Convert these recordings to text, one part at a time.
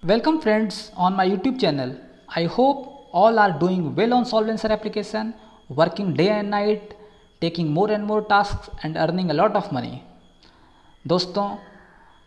Welcome friends on my YouTube channel. I hope all are doing well on Solvencer application, working day and night, taking more and more tasks and earning a lot of money. दोस्तों,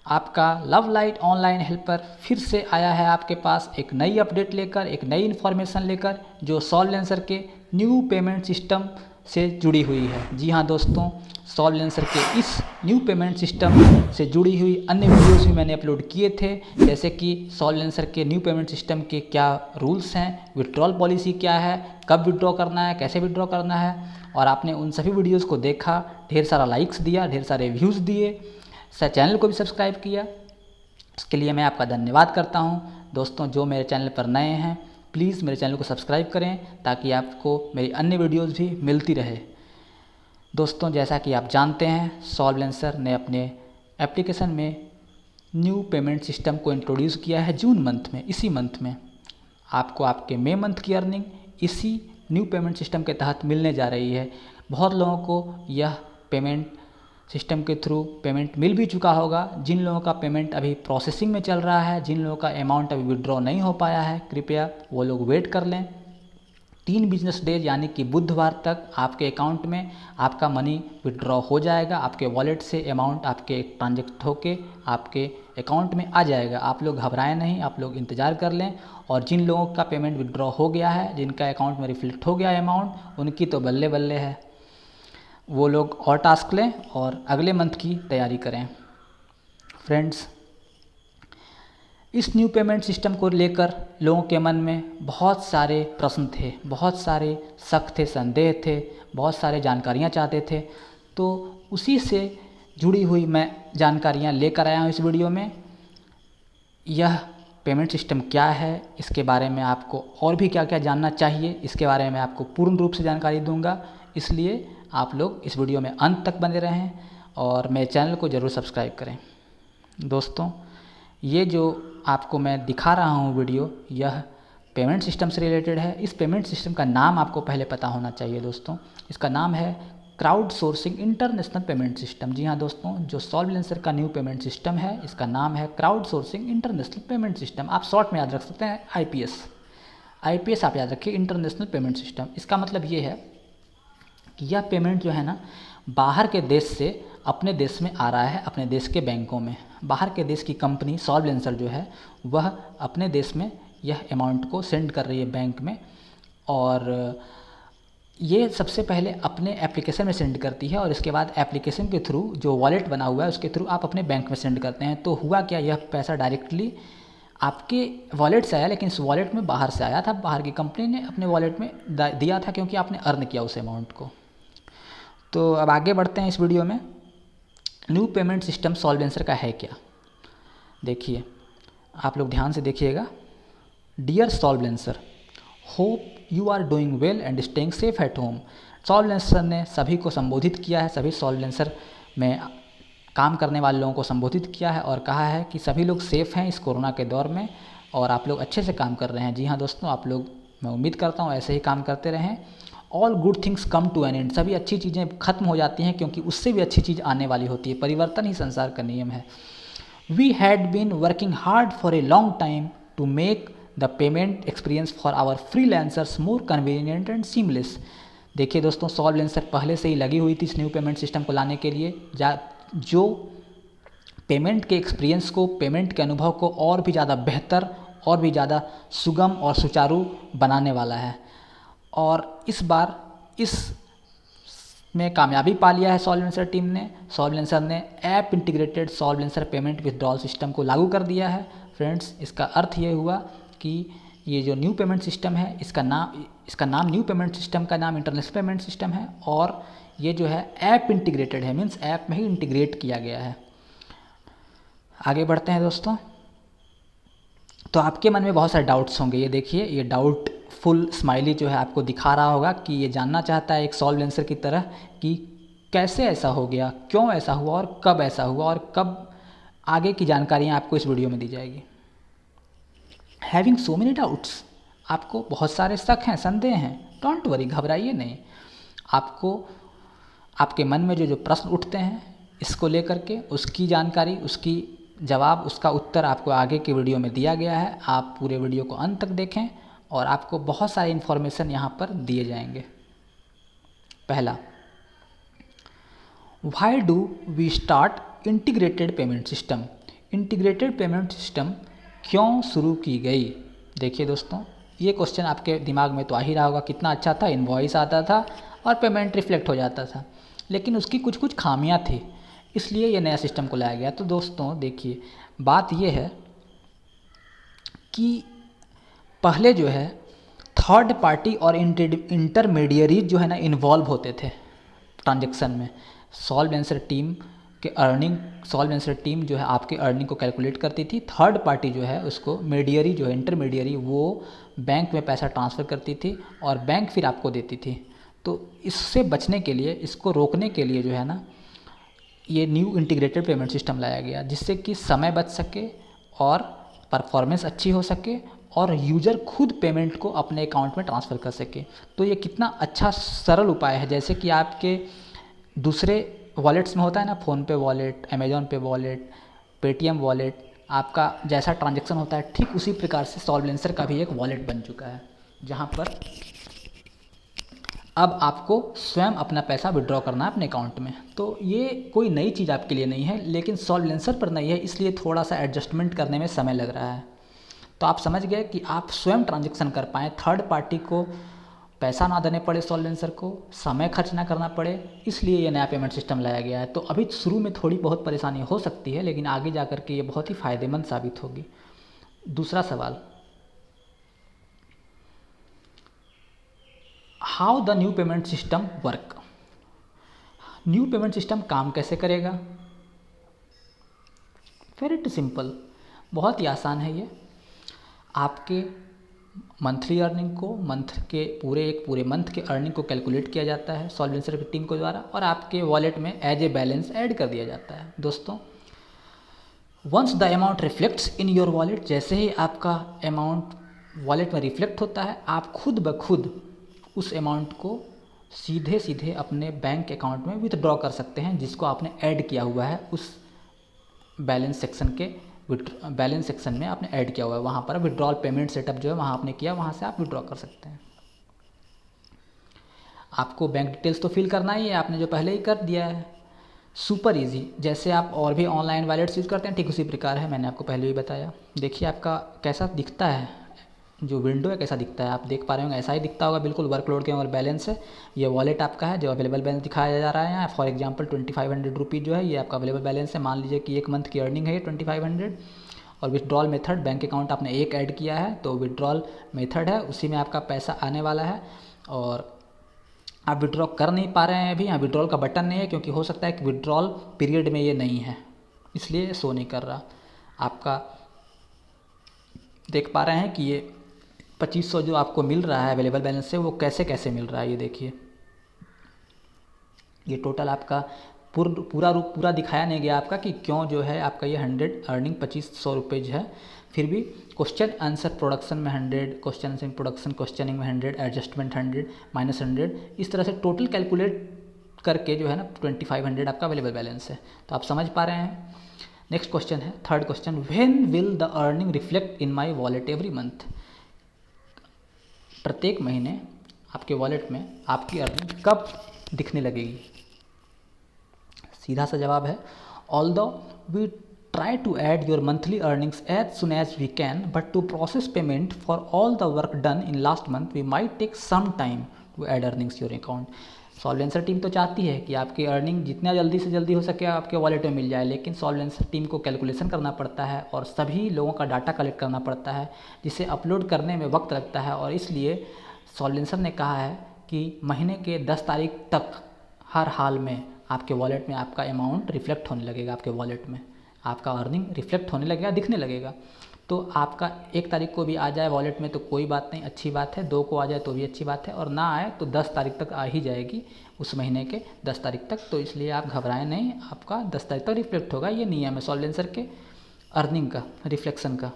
आपका love light online helper फिर से आया है आपके पास एक नई update लेकर, एक नई इन्फॉर्मेशन लेकर जो सॉल्वेंसर के न्यू पेमेंट सिस्टम से जुड़ी हुई है। जी हाँ दोस्तों, सॉल्वेंसर के इस न्यू पेमेंट सिस्टम से जुड़ी हुई अन्य वीडियोस भी मैंने अपलोड किए थे, जैसे कि सॉल्वेंसर के न्यू पेमेंट सिस्टम के क्या रूल्स हैं, विड्रॉल पॉलिसी क्या है, कब विड्रॉ करना है, कैसे विड्रॉ करना है, और आपने उन सभी वीडियोस को देखा, ढेर सारा लाइक्स दिया, ढेर सारे व्यूज़ दिए, चैनल को भी सब्सक्राइब किया। इसके लिए मैं आपका धन्यवाद करता हूं। दोस्तों, जो मेरे चैनल पर नए हैं प्लीज़ मेरे चैनल को सब्सक्राइब करें ताकि आपको मेरी अन्य वीडियोस भी मिलती रहे। दोस्तों, जैसा कि आप जानते हैं, सॉल्वेंसर ने अपने एप्लीकेशन में न्यू पेमेंट सिस्टम को इंट्रोड्यूस किया है जून मंथ में। इसी मंथ में आपको आपके मई मंथ की अर्निंग इसी न्यू पेमेंट सिस्टम के तहत मिलने जा रही है। बहुत लोगों को यह पेमेंट सिस्टम के थ्रू पेमेंट मिल भी चुका होगा। जिन लोगों का पेमेंट अभी प्रोसेसिंग में चल रहा है, जिन लोगों का अमाउंट अभी विड्रॉ नहीं हो पाया है, कृपया वो लोग वेट कर लें। 3 बिजनेस डेज यानी कि बुधवार तक आपके अकाउंट में आपका मनी विड्रॉ हो जाएगा। आपके वॉलेट से अमाउंट आपके ट्रांजेक्ट होके आपके अकाउंट में आ जाएगा। आप लोग घबराएं नहीं, आप लोग इंतज़ार कर लें। और जिन लोगों का पेमेंट विड्रॉ हो गया है, जिनका अकाउंट में रिफ्लेक्ट हो गया अमाउंट, उनकी तो बल्ले बल्ले है। वो लोग और टास्क लें और अगले मंथ की तैयारी करें। फ्रेंड्स, इस न्यू पेमेंट सिस्टम को लेकर लोगों के मन में बहुत सारे प्रश्न थे, बहुत सारे शक थे, संदेह थे, बहुत सारे जानकारियाँ चाहते थे। तो उसी से जुड़ी हुई मैं जानकारियाँ लेकर आया हूँ इस वीडियो में। यह पेमेंट सिस्टम क्या है, इसके बारे में आपको और भी क्या क्या जानना चाहिए, इसके बारे में मैं आपको पूर्ण रूप से जानकारी दूंगा। इसलिए आप लोग इस वीडियो में अंत तक बने रहें और मेरे चैनल को ज़रूर सब्सक्राइब करें। दोस्तों, ये जो आपको मैं दिखा रहा हूँ वीडियो, यह पेमेंट सिस्टम से रिलेटेड है। इस पेमेंट सिस्टम का नाम आपको पहले पता होना चाहिए दोस्तों। इसका नाम है crowdsourcing international payment system. जी हाँ दोस्तों, जो सॉल्वेंसर का न्यू पेमेंट सिस्टम है, इसका नाम है crowdsourcing international payment system. आप शॉर्ट में याद रख सकते हैं IPS आप याद रखिए, इंटरनेशनल पेमेंट सिस्टम। इसका मतलब ये है कि यह पेमेंट जो है ना, बाहर के देश से अपने देश में आ रहा है, अपने देश के बैंकों में। बाहर के देश की कंपनी सॉल्वेंसर जो है वह अपने देश में यह अमाउंट को सेंड कर रही है बैंक में, और ये सबसे पहले अपने एप्लीकेशन में सेंड करती है और इसके बाद एप्लीकेशन के थ्रू जो वॉलेट बना हुआ है उसके थ्रू आप अपने बैंक में सेंड करते हैं। तो हुआ क्या, यह पैसा डायरेक्टली आपके वॉलेट से आया, लेकिन इस वॉलेट में बाहर से आया था। बाहर की कंपनी ने अपने वॉलेट में दिया था क्योंकि आपने अर्न किया उस अमाउंट को। तो अब आगे बढ़ते हैं इस वीडियो में। न्यू पेमेंट सिस्टम सॉल्वेंसर का है क्या, देखिए, आप लोग ध्यान से देखिएगा। Dear Solvencer, hope you are doing well and staying safe at home. Solvencer ने सभी को संबोधित किया है, सभी सॉल्वेंसर में काम करने वाले लोगों को संबोधित किया है और कहा है कि सभी लोग सेफ़ हैं इस कोरोना के दौर में और आप लोग अच्छे से काम कर रहे हैं। जी हाँ दोस्तों, आप लोग, मैं उम्मीद करता हूँ ऐसे ही काम करते रहें। All good things come to an end. सभी अच्छी चीज़ें खत्म हो जाती हैं क्योंकि उससे भी अच्छी चीज़ आने वाली होती है। परिवर्तन ही संसार का नियम है। We had been working hard for a long time to make the payment experience for our freelancers more convenient and seamless. देखिए दोस्तों, सॉल्वेंसर पहले से ही लगी हुई थी इस न्यू पेमेंट सिस्टम को लाने के लिए, जो पेमेंट के एक्सपीरियंस को, पेमेंट के अनुभव को और भी ज़्यादा बेहतर, और भी ज़्यादा सुगम और सुचारू बनाने वाला है। और इस बार इस में कामयाबी पा लिया है सॉल्वेंसर टीम ने। सॉल्वेंसर ने app integrated Solvencer payment withdrawal system को लागू कर दिया है। फ्रेंड्स, इसका अर्थ ये हुआ कि ये जो न्यू पेमेंट सिस्टम है, इसका नाम न्यू पेमेंट सिस्टम का नाम इंटरनेशनल पेमेंट सिस्टम है, और ये जो है ऐप इंटीग्रेटेड है, मीन्स ऐप में ही इंटीग्रेट किया गया है। आगे बढ़ते हैं दोस्तों। तो आपके मन में बहुत सारे डाउट्स होंगे। ये देखिए, ये डाउट फुल स्माइली जो है आपको दिखा रहा होगा कि ये जानना चाहता है एक सॉल्वेंसर की तरह कि कैसे ऐसा हो गया, क्यों ऐसा हुआ और कब ऐसा हुआ और कब आगे की जानकारियाँ आपको इस वीडियो में दी जाएगी। हैविंग सो मेनी डाउट्स, आपको बहुत सारे शक हैं, संदेह हैं। डोंट वरी, घबराइए नहीं। आपको आपके मन में जो जो प्रश्न उठते हैं इसको लेकर के उसकी जानकारी, उसकी जवाब, उसका उत्तर आपको आगे की वीडियो में दिया गया है। आप पूरे वीडियो को अंत तक देखें और आपको बहुत सारे इन्फॉर्मेशन यहाँ पर दिए जाएंगे। पहला, why do we start integrated payment system. Integrated payment system क्यों शुरू की गई। देखिए दोस्तों, ये क्वेश्चन आपके दिमाग में तो आ ही रहा होगा, कितना अच्छा था, इनवॉइस आता था और पेमेंट रिफ्लेक्ट हो जाता था, लेकिन उसकी कुछ कुछ खामियां थी, इसलिए ये नया सिस्टम को लाया गया। तो दोस्तों देखिए, बात ये है कि पहले जो है थर्ड पार्टी और इंटरमीडियरीज जो है ना इन्वॉल्व होते थे ट्रांजेक्शन में। सॉल्व आंसर टीम जो है आपके अर्निंग को कैलकुलेट करती थी। थर्ड पार्टी जो है उसको मीडियरी जो है इंटरमीडियरी, वो बैंक में पैसा ट्रांसफ़र करती थी और बैंक फिर आपको देती थी। तो इससे बचने के लिए, इसको रोकने के लिए जो है ना ये न्यू इंटीग्रेटेड पेमेंट सिस्टम लाया गया, जिससे कि समय बच सके और परफॉर्मेंस अच्छी हो सके और यूज़र खुद पेमेंट को अपने अकाउंट में ट्रांसफ़र कर सके। तो ये कितना अच्छा सरल उपाय है। जैसे कि आपके दूसरे वॉलेट्स में होता है ना, फ़ोनपे वॉलेट, अमेज़ॉन पे वॉलेट, पेटीएम वॉलेट, आपका जैसा ट्रांजैक्शन होता है ठीक उसी प्रकार से सॉल्वेंसर का भी एक वॉलेट बन चुका है, जहाँ पर अब आपको स्वयं अपना पैसा विड्रॉ करना है अपने अकाउंट में। तो ये कोई नई चीज़ आपके लिए नहीं है, लेकिन सॉल्वेंसर पर नहीं है, इसलिए थोड़ा सा एडजस्टमेंट करने में समय लग रहा है। तो आप समझ गए कि आप स्वयं ट्रांजैक्शन कर पाएँ, थर्ड पार्टी को पैसा ना देने पड़े, सॉल्वेंसर को समय खर्च ना करना पड़े, इसलिए ये नया पेमेंट सिस्टम लाया गया है। तो अभी शुरू में थोड़ी बहुत परेशानी हो सकती है, लेकिन आगे जा कर के ये बहुत ही फ़ायदेमंद साबित होगी। दूसरा सवाल, how the new payment system work. New payment system काम कैसे करेगा। वेरी सिंपल, बहुत ही आसान है ये। आपके मंथली अर्निंग को पूरे मंथ के अर्निंग को कैलकुलेट किया जाता है सॉल्वेंसर की टीम को द्वारा और आपके वॉलेट में एज ए बैलेंस ऐड कर दिया जाता है। दोस्तों, once the amount reflects in your wallet, जैसे ही आपका अमाउंट वॉलेट में रिफ्लेक्ट होता है, आप खुद ब खुद उस अमाउंट को सीधे सीधे अपने बैंक अकाउंट में विथड्रॉ कर सकते हैं, जिसको आपने ऐड किया हुआ है उस बैलेंस सेक्शन में आपने ऐड किया हुआ है। वहाँ पर विड्रॉल पेमेंट सेटअप जो है वहाँ आपने किया, वहाँ से आप विड्रॉ कर सकते हैं। आपको बैंक डिटेल्स तो फिल करना ही है, आपने जो पहले ही कर दिया है। सुपर इजी, जैसे आप और भी ऑनलाइन वॉलेट्स यूज़ करते हैं ठीक उसी प्रकार है, मैंने आपको पहले ही बताया। देखिए आपका कैसा दिखता है, जो विंडो है कैसा दिखता है, आप देख पा रहे होंगे, ऐसा ही दिखता होगा बिल्कुल। वर्कलोड के और बैलेंस है, ये वॉलेट आपका है जो अवेलेबल बैलेंस दिखाया जा रहा है यहाँ। फॉर एग्जांपल 2500 रुपीज़ जो है ये आपका अवेलेबल बैलेंस है। मान लीजिए कि एक मंथ की अर्निंग है ये 2500। और विड्रॉल मेथड, बैंक अकाउंट आपने एक ऐड किया है तो विड्रॉल मेथड है, उसी में आपका पैसा आने वाला है। और आप विड्रॉ कर नहीं पा रहे हैं अभी, यहाँ विड्रॉल का बटन नहीं है, क्योंकि हो सकता है कि विड्रॉल पीरियड में ये नहीं है, इसलिए शो नहीं कर रहा। आपका देख पा रहे हैं कि ये 2500 जो आपको मिल रहा है अवेलेबल बैलेंस से, वो कैसे कैसे मिल रहा है। ये देखिए, ये टोटल आपका पूरा दिखाया नहीं गया आपका कि क्यों जो है आपका ये 100 अर्निंग 2500 रुपये है। फिर भी क्वेश्चन आंसर प्रोडक्शन में 100, क्वेश्चन आंसर प्रोडक्शन क्वेश्चनिंग में 100, एडजस्टमेंट 100, -100, इस तरह से टोटल कैलकुलेट करके जो है ना 2500 आपका अवेलेबल बैलेंस है। तो आप समझ पा रहे हैं। नेक्स्ट क्वेश्चन है, third question, when will the earning reflect in my wallet every month. प्रत्येक महीने आपके वॉलेट में आपकी अर्निंग कब दिखने लगेगी। सीधा सा जवाब है, although we try to add your monthly earnings as soon as we can, but to process payment for all the work done in last month we might take some time to add earnings your account। Solvencer team तो चाहती है कि आपकी earning जितना जल्दी से जल्दी हो सके आपके वॉलेट में मिल जाए, लेकिन सॉल्वेंसर टीम को कैलकुलेशन करना पड़ता है और सभी लोगों का डाटा कलेक्ट करना पड़ता है, जिसे अपलोड करने में वक्त लगता है। और इसलिए सॉल्वेंसर ने कहा है कि महीने के 10 तारीख तक हर हाल में आपके वॉलेट में आपका अमाउंट रिफ्लेक्ट होने लगेगा, आपके वॉलेट में आपका अर्निंग रिफ्लेक्ट होने लगेगा, दिखने लगेगा। तो आपका 1 तारीख को भी आ जाए वॉलेट में तो कोई बात नहीं, अच्छी बात है। 2 को आ जाए तो भी अच्छी बात है, और ना आए तो 10 तारीख तक आ ही जाएगी, उस महीने के 10 तारीख तक। तो इसलिए आप घबराएं नहीं, आपका 10 तारीख तक रिफ्लेक्ट होगा। ये नियम है सॉल्वेंसर के अर्निंग का, रिफ्लेक्शन का।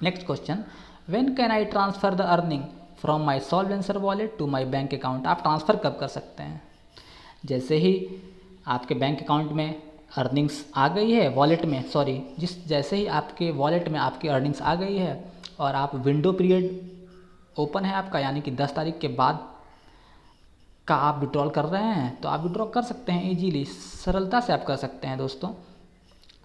Next question, when can I transfer the earning from my Solvencer wallet to my bank account. आप ट्रांसफ़र कब कर सकते हैं। जैसे ही आपके बैंक अकाउंट में अर्निंग्स आ गई है वॉलेट में, सॉरी जैसे ही आपके वॉलेट में आपकी अर्निंग्स आ गई है और आप विंडो पीरियड ओपन है आपका, यानी कि 10 तारीख के बाद का आप विड्रॉल कर रहे हैं, तो आप विड्रॉ कर सकते हैं इजीली, सरलता से आप कर सकते हैं दोस्तों।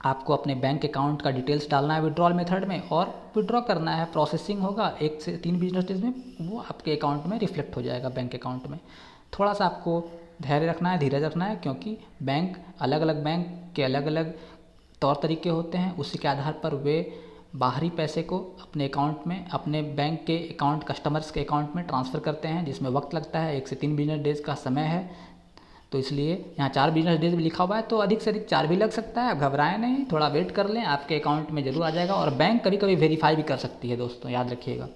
आपको अपने बैंक अकाउंट का डिटेल्स डालना है विड्रॉल मेथड में और विड्रॉ करना है। प्रोसेसिंग होगा 1 से 3 बिजनेस डेज में, वो आपके अकाउंट में रिफ्लेक्ट हो जाएगा बैंक अकाउंट में। थोड़ा सा आपको धैर्य रखना है, धीरज रखना है, क्योंकि बैंक अलग अलग बैंक के अलग अलग तौर तरीके होते हैं, उसी के आधार पर वे बाहरी पैसे को अपने अकाउंट में, अपने बैंक के अकाउंट, कस्टमर्स के अकाउंट में ट्रांसफ़र करते हैं, जिसमें वक्त लगता है। 1 से 3 बिजनेस डेज़ का समय है, तो इसलिए यहाँ 4 बिजनेस डेज भी लिखा हुआ है, तो अधिक से अधिक 4 भी लग सकता है। आप घबराएं नहीं, थोड़ा वेट कर लें, आपके अकाउंट में ज़रूर आ जाएगा। और बैंक कभी कभी वेरीफाई भी कर सकती है दोस्तों, याद रखिएगा,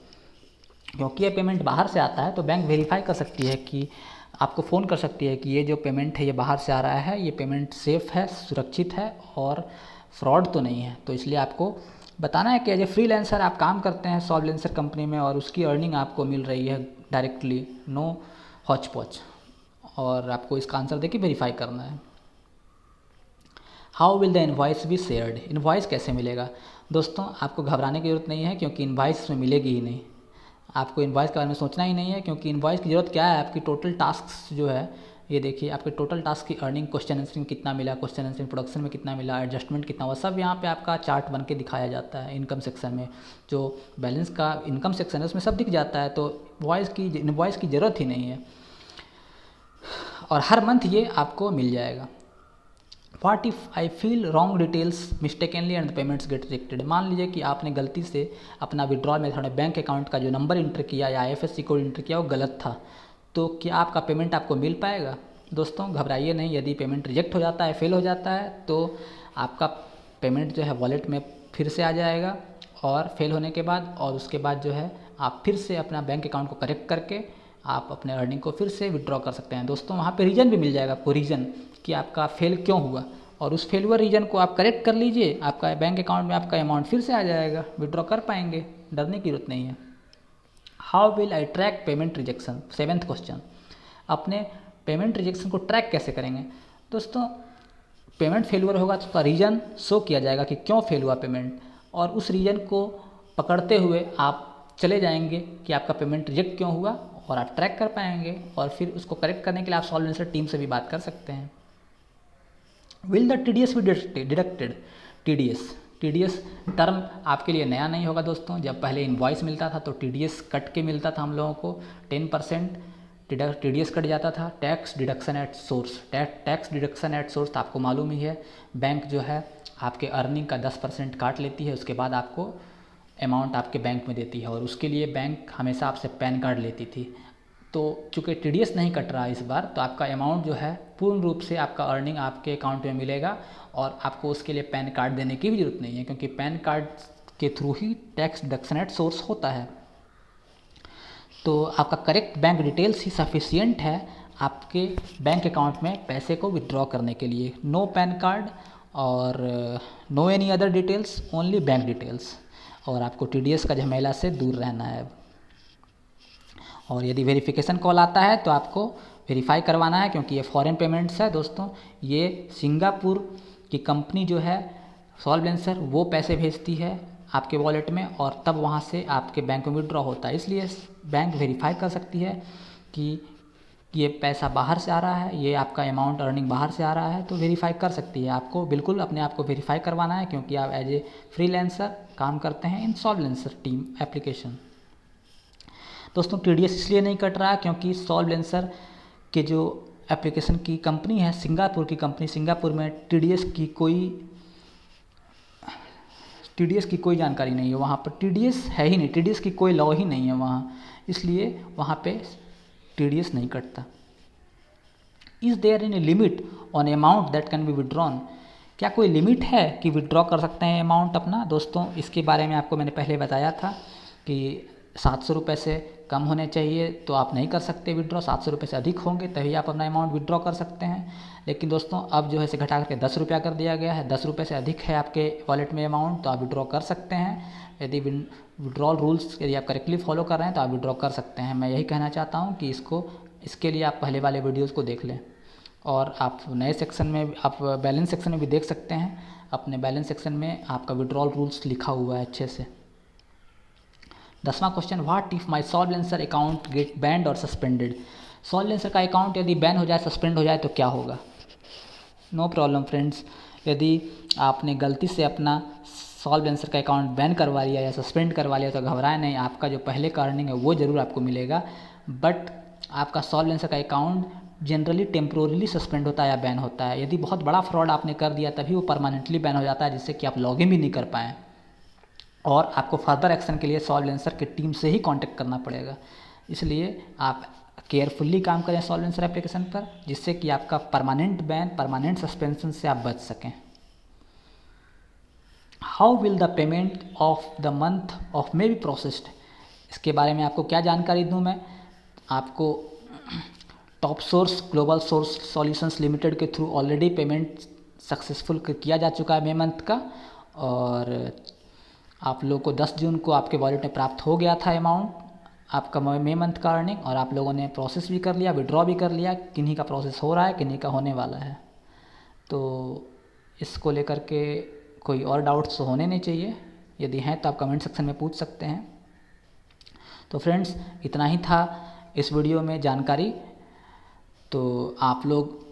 क्योंकि ये पेमेंट बाहर से आता है तो बैंक वेरीफाई कर सकती है कि आपको फ़ोन कर सकती है कि ये जो पेमेंट है ये बाहर से आ रहा है, ये पेमेंट सेफ़ है, सुरक्षित है और फ्रॉड तो नहीं है। तो इसलिए आपको बताना है कि एज ए फ्रीलांसर आप काम करते हैं सॉल्वेंसर कंपनी में और उसकी अर्निंग आपको मिल रही है डायरेक्टली, नो हॉच पॉच, और आपको इसका आंसर देके वेरीफाई करना है। How will the invoice be shared? Invoice कैसे मिलेगा? दोस्तों आपको घबराने की ज़रूरत नहीं है, क्योंकि इनवॉइस इसमें मिलेगी ही नहीं। आपको इनवॉइस के बारे में सोचना ही नहीं है, क्योंकि इनवॉइस की ज़रूरत क्या है, आपकी टोटल टास्क जो है, ये देखिए आपके टोटल टास्क की अर्निंग, क्वेश्चन आंसरिंग कितना मिला, क्वेश्चन आंसरिंग प्रोडक्शन में कितना मिला, एडजस्टमेंट कितना हुआ, सब यहाँ पे आपका चार्ट बन के दिखाया जाता है। इनकम सेक्शन में जो बैलेंस का इनकम सेक्शन है उसमें सब दिख जाता है, तो इनवॉइस की ज़रूरत ही नहीं है, और हर मंथ ये आपको मिल जाएगा। What if I feel wrong details mistakenly and the payments get rejected? मान लीजिए कि आपने गलती से अपना विड्रॉल मेथड में बैंक अकाउंट का जो नंबर इंटर किया या IFSC कोड इंटर किया वो गलत था, तो क्या आपका पेमेंट आपको मिल पाएगा? दोस्तों घबराइए नहीं, यदि पेमेंट रिजेक्ट हो जाता है, फेल हो जाता है, तो आपका पेमेंट जो है वॉलेट में फिर से आ जाएगा, और फेल होने के बाद और उसके बाद जो है आप फिर से अपना बैंक अकाउंट को करेक्ट करके आप अपने अर्निंग को फिर से विड्रॉ कर सकते हैं। दोस्तों वहाँ पे रीज़न भी मिल जाएगा आपको, रीज़न कि आपका फेल क्यों हुआ, और उस फेलुअर रीजन को आप करेक्ट कर लीजिए, आपका बैंक अकाउंट में आपका अमाउंट फिर से आ जाएगा, विड्रॉ कर पाएंगे, डरने की जरूरत नहीं है। How will I track payment rejection? 7th question, अपने पेमेंट रिजेक्शन को ट्रैक कैसे करेंगे? दोस्तों पेमेंट फेलुअर होगा तो उसका रीज़न शो किया जाएगा कि क्यों फेल हुआ पेमेंट, और उस रीज़न को पकड़ते हुए आप चले जाएंगे कि आपका पेमेंट रिजेक्ट क्यों हुआ, और आप ट्रैक कर पाएंगे, और फिर उसको करेक्ट करने के लिए आप सॉल्वेंसर टीम से भी बात कर सकते हैं। विल द TDS भी डिडक्टेड? TDS टर्म आपके लिए नया नहीं होगा दोस्तों। जब पहले इनवॉइस मिलता था तो TDS कट के मिलता था हम लोगों को, 10% TDS कट जाता था। Tax deduction at source, tax deduction at source तो आपको मालूम ही है, बैंक जो है आपके अर्निंग का 10% काट लेती है, उसके बाद आपको अमाउंट आपके बैंक में देती है, और उसके लिए बैंक हमेशा आपसे पैन कार्ड लेती थी। तो चूँकि TDS नहीं कट रहा इस बार, तो आपका अमाउंट जो है पूर्ण रूप से आपका अर्निंग आपके अकाउंट में मिलेगा, और आपको उसके लिए पैन कार्ड देने की भी ज़रूरत नहीं है, क्योंकि पैन कार्ड के through he tax deduction at source होता है। तो आपका करेक्ट बैंक डिटेल्स ही सफिशियंट है आपके बैंक अकाउंट में पैसे को विड्रॉ करने के लिए। नो पैन कार्ड और no any other details, only bank details, और आपको TDS का झमेला से दूर रहना है। और यदि वेरिफिकेशन कॉल आता है तो आपको वेरीफाई करवाना है, क्योंकि ये फॉरेन पेमेंट्स है दोस्तों। ये सिंगापुर की कंपनी जो है सॉल्वेंसर, वो पैसे भेजती है आपके वॉलेट में, और तब वहाँ से आपके बैंक में विड्रॉ होता है। इसलिए बैंक वेरीफाई कर सकती है कि ये पैसा बाहर से आ रहा है, ये आपका अमाउंट अर्निंग बाहर से आ रहा है, तो वेरीफाई कर सकती है। आपको बिल्कुल अपने आप को वेरीफाई करवाना है, क्योंकि आप एज ए फ्रीलांसर काम करते हैं इन सॉल्वेंसर टीम एप्लीकेशन। दोस्तों TDS इसलिए नहीं कट रहा क्योंकि सॉल्वेंसर के जो एप्लीकेशन की कंपनी है, सिंगापुर की कंपनी, सिंगापुर में TDS की कोई जानकारी नहीं है। वहाँ पर TDS है ही नहीं, TDS की कोई लॉ ही नहीं है वहाँ, इसलिए वहाँ पे TDS नहीं कटता। Is there any limit on amount that can be withdrawn? क्या कोई लिमिट है कि विड्रॉ कर सकते हैं अमाउंट अपना? दोस्तों इसके बारे में आपको मैंने पहले बताया था कि 700 रुपये से कम होने चाहिए तो आप नहीं कर सकते विड्रॉ, 700 रुपये से अधिक होंगे तभी आप अपना अमाउंट विड्रॉ कर सकते हैं। लेकिन दोस्तों अब जो है इसे घटा करके 10 रुपया कर दिया गया है। 10 रुपये से अधिक है आपके वॉलेट में अमाउंट तो आप विड्रॉ कर सकते हैं। यदि विड्रॉल रूल्स यदि आप करेक्टली फॉलो कर रहे हैं तो आप विड्रॉ कर सकते हैं। मैं यही कहना चाहता हूँ कि इसके लिए आप पहले वाले वीडियोज़ को देख लें। और आप नए सेक्शन में आप बैलेंस सेक्शन में भी देख सकते हैं, अपने बैलेंस सेक्शन में आपका विड्रॉल रूल्स लिखा हुआ है अच्छे से। 10वां question, what if my Solvencer account get banned और सस्पेंडेड। सॉल्वेंसर का अकाउंट यदि बैन हो जाए, सस्पेंड हो जाए तो क्या होगा? नो प्रॉब्लम फ्रेंड्स, यदि आपने गलती से अपना सॉल्वेंसर का अकाउंट बैन करवा लिया या सस्पेंड करवा लिया तो घबराए नहीं, आपका जो पहले का अर्निंग है वो ज़रूर आपको मिलेगा, बट आपका सॉल्वेंसर का अकाउंट जनरली टेम्प्रोरली सस्पेंड होता है या बैन होता है। यदि बहुत बड़ा फ्रॉड आपने कर दिया तभी वो परमानेंटली बैन हो जाता है, जिससे कि आप लॉगिन भी नहीं कर पाएँ और आपको फर्दर एक्शन के लिए सॉल्वेंसर की टीम से ही कांटेक्ट करना पड़ेगा। इसलिए आप केयरफुली काम करें सॉल्वेंसर एप्लीकेशन पर, जिससे कि आपका परमानेंट बैन, परमानेंट सस्पेंशन से आप बच सकें। How will the payment of the month of may be processed. इसके बारे में आपको क्या जानकारी दूं मैं आपको? Top source global source solutions limited के थ्रू ऑलरेडी पेमेंट सक्सेसफुल किया जा चुका है मे मंथ का, और आप लोगों को 10 जून को आपके वॉलेट में प्राप्त हो गया था अमाउंट आपका मे मंथ का अर्निंग, और आप लोगों ने प्रोसेस भी कर लिया, विड्रॉ भी कर लिया। किन्हीं का प्रोसेस हो रहा है, किन्हीं का होने वाला है। तो इसको लेकर के कोई और डाउट्स होने नहीं चाहिए, यदि हैं तो आप कमेंट सेक्शन में पूछ सकते हैं। तो फ्रेंड्स, इतना ही था इस वीडियो में जानकारी। तो आप लोग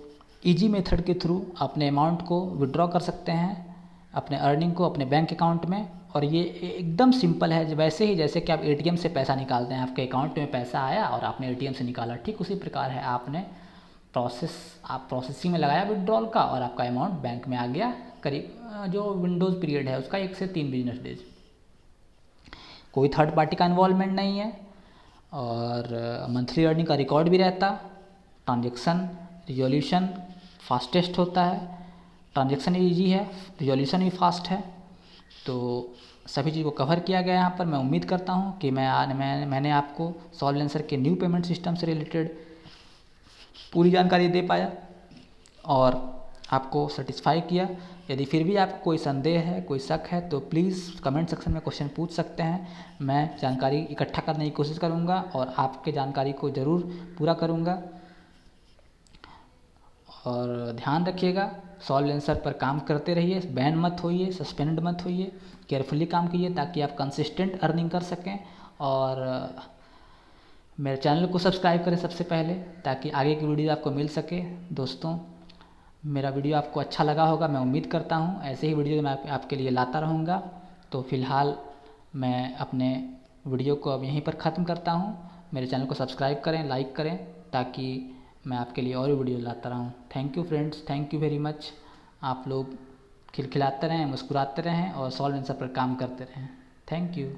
इजी मेथड के थ्रू अपने अमाउंट को विड्रॉ कर सकते हैं, अपने अर्निंग को अपने बैंक अकाउंट में, और ये एकदम सिंपल है। वैसे ही जैसे कि आप एटीएम से पैसा निकालते हैं, आपके अकाउंट में पैसा आया और आपने एटीएम से निकाला, ठीक उसी प्रकार है। आप प्रोसेसिंग में लगाया विड्रॉल का और आपका अमाउंट बैंक में आ गया। करीब जो विंडोज़ पीरियड है उसका 1 से 3 बिजनेस डेज। कोई थर्ड पार्टी का इन्वॉल्वमेंट नहीं है, और मंथली अर्निंग का रिकॉर्ड भी रहता। ट्रांजेक्शन रिजोल्यूशन फास्टेस्ट होता है, ट्रांजेक्शन ईजी है, रिजोल्यूशन भी फास्ट है। तो सभी चीज़ को कवर किया गया यहाँ पर। मैं उम्मीद करता हूँ कि मैंने आपको सॉल्वेंसर के न्यू पेमेंट सिस्टम से रिलेटेड पूरी जानकारी दे पाया और आपको सेटिस्फाई किया। यदि फिर भी आपको कोई संदेह है, कोई शक है, तो प्लीज़ कमेंट सेक्शन में क्वेश्चन पूछ सकते हैं। मैं जानकारी इकट्ठा करने की कोशिश करूँगा और आपके जानकारी को ज़रूर पूरा करूँगा। और ध्यान रखिएगा, सॉल्वेंसर पर काम करते रहिए, बैन मत होइए, सस्पेंड मत होइए, केयरफुली काम कीजिए ताकि आप कंसिस्टेंट अर्निंग कर सकें। और मेरे चैनल को सब्सक्राइब करें सबसे पहले, ताकि आगे की वीडियो आपको मिल सके। दोस्तों, मेरा वीडियो आपको अच्छा लगा होगा, मैं उम्मीद करता हूँ। ऐसे ही वीडियो मैं आपके लिए लाता रहूँगा। तो फिलहाल मैं अपने वीडियो को अब यहीं पर ख़त्म करता हूँ। मेरे चैनल को सब्सक्राइब करें, लाइक करें, ताकि मैं आपके लिए और वीडियो लाता रहूँ। Thank you friends, thank you very much. आप लोग खिलखिलाते रहें, मुस्कुराते रहें और सॉल्वेंसर पर काम करते रहें। Thank you.